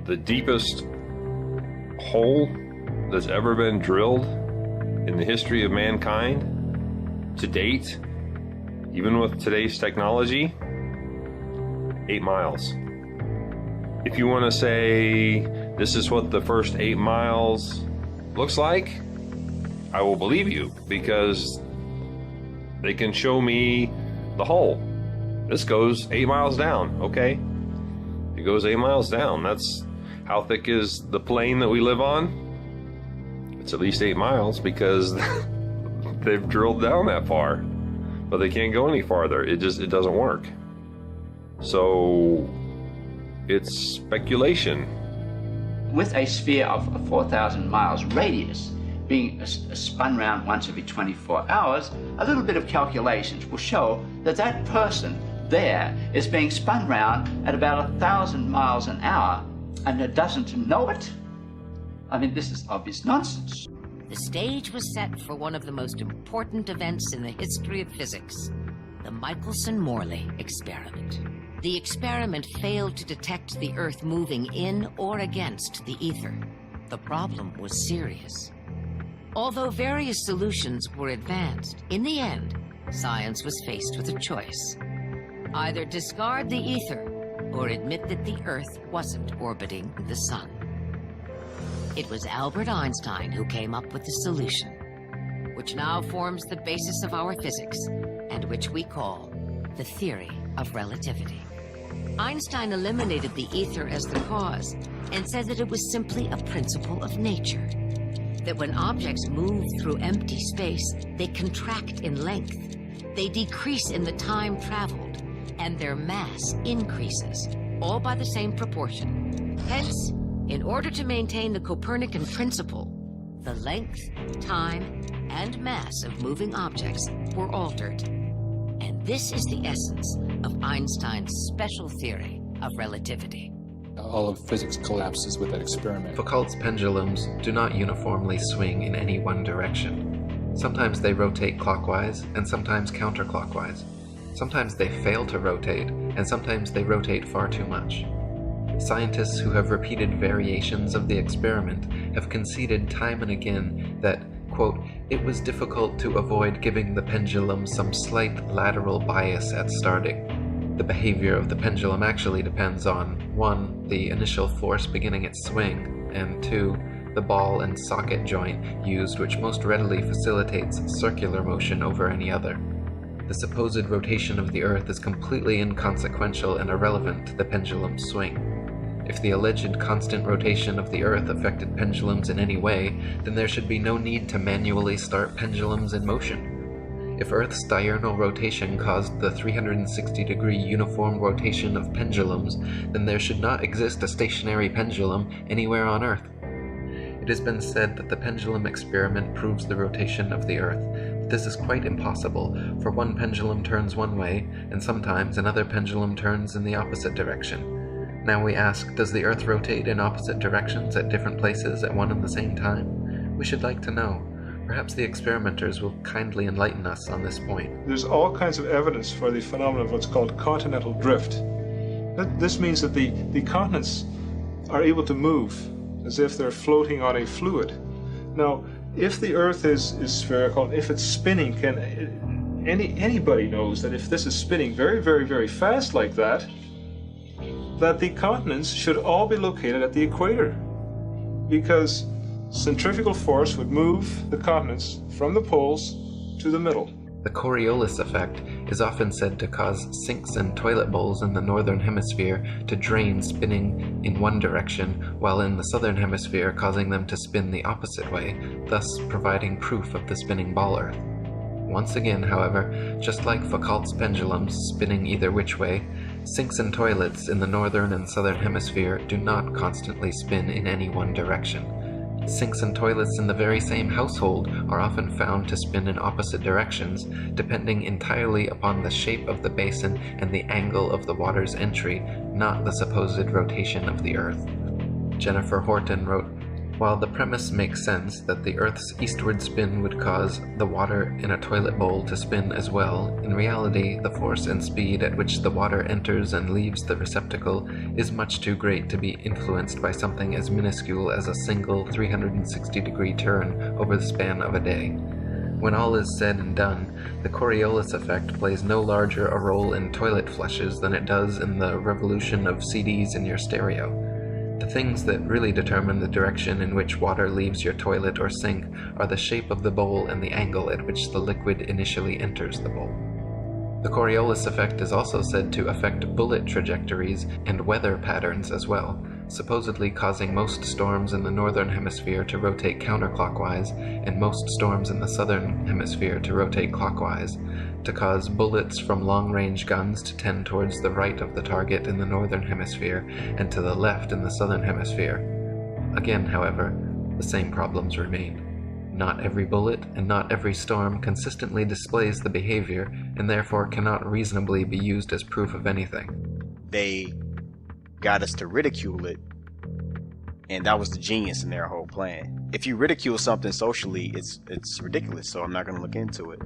The deepest hole that's ever been drilled in the history of mankind to date, even with today's technology, 8 miles. If you want to say this is what the first 8 miles looks like, I will believe you, because they can show me the hole. This goes 8 miles down, okay? It goes 8 miles down. That's how thick is the plane that we live on? It's at least 8 miles, because they've drilled down that far, but they can't go any farther. It doesn't work. So it's speculation. With a sphere of 4,000 miles radius being spun round once every 24 hours, a little bit of calculations will show that that person there is being spun round at about 1,000 miles an hour, and it doesn't know it. I mean, this is obvious nonsense. The stage was set for one of the most important events in the history of physics, the Michelson-Morley experiment. The experiment failed to detect the Earth moving in or against the ether. The problem was serious. Although various solutions were advanced, in the end, science was faced with a choice. Either discard the ether or admit that the Earth wasn't orbiting the sun. It was Albert Einstein who came up with the solution, which now forms the basis of our physics, and which we call the theory of relativity. Einstein eliminated the ether as the cause and said that it was simply a principle of nature, that when objects move through empty space, they contract in length, they decrease in the time traveled, and their mass increases, all by the same proportion. Hence, in order to maintain the Copernican principle, the length, time, and mass of moving objects were altered. And this is the essence of Einstein's special theory of relativity. All of physics collapses with that experiment. Foucault's pendulums do not uniformly swing in any one direction. Sometimes they rotate clockwise and sometimes counterclockwise. Sometimes they fail to rotate, and sometimes they rotate far too much. Scientists who have repeated variations of the experiment have conceded time and again that, quote, it was difficult to avoid giving the pendulum some slight lateral bias at starting. The behavior of the pendulum actually depends on 1. The initial force beginning its swing, and 2. The ball and socket joint used, which most readily facilitates circular motion over any other. The supposed rotation of the Earth is completely inconsequential and irrelevant to the pendulum's swing. If the alleged constant rotation of the Earth affected pendulums in any way, then there should be no need to manually start pendulums in motion. If Earth's diurnal rotation caused the 360-degree uniform rotation of pendulums, then there should not exist a stationary pendulum anywhere on Earth. It has been said that the pendulum experiment proves the rotation of the Earth, but this is quite impossible, for one pendulum turns one way, and sometimes another pendulum turns in the opposite direction. Now we ask, does the Earth rotate in opposite directions at different places at one and the same time? We should like to know. Perhaps the experimenters will kindly enlighten us on this point. There's all kinds of evidence for the phenomenon of what's called continental drift. This means that the continents are able to move as if they're floating on a fluid. Now, if the Earth is spherical, if it's spinning, anybody knows that if this is spinning very, very, very fast like that the continents should all be located at the equator, because centrifugal force would move the continents from the poles to the middle. The Coriolis effect is often said to cause sinks and toilet bowls in the northern hemisphere to drain spinning in one direction, while in the southern hemisphere causing them to spin the opposite way, thus providing proof of the spinning ball Earth. Once again, however, just like Foucault's pendulums spinning either which way, sinks and toilets in the northern and southern hemisphere do not constantly spin in any one direction. Sinks and toilets in the very same household are often found to spin in opposite directions, depending entirely upon the shape of the basin and the angle of the water's entry, not the supposed rotation of the Earth. Jennifer Horton wrote, While the premise makes sense that the Earth's eastward spin would cause the water in a toilet bowl to spin as well, in reality, the force and speed at which the water enters and leaves the receptacle is much too great to be influenced by something as minuscule as a single 360-degree turn over the span of a day. When all is said and done, the Coriolis effect plays no larger a role in toilet flushes than it does in the revolution of CDs in your stereo. The things that really determine the direction in which water leaves your toilet or sink are the shape of the bowl and the angle at which the liquid initially enters the bowl. The Coriolis effect is also said to affect bullet trajectories and weather patterns as well, supposedly causing most storms in the northern hemisphere to rotate counterclockwise and most storms in the southern hemisphere to rotate clockwise, to cause bullets from long-range guns to tend towards the right of the target in the northern hemisphere and to the left in the southern hemisphere. Again, however, the same problems remain. Not every bullet and not every storm consistently displays the behavior and therefore cannot reasonably be used as proof of anything. They got us to ridicule it, and that was the genius in their whole plan. If you ridicule something socially, it's ridiculous, so I'm not going to look into it.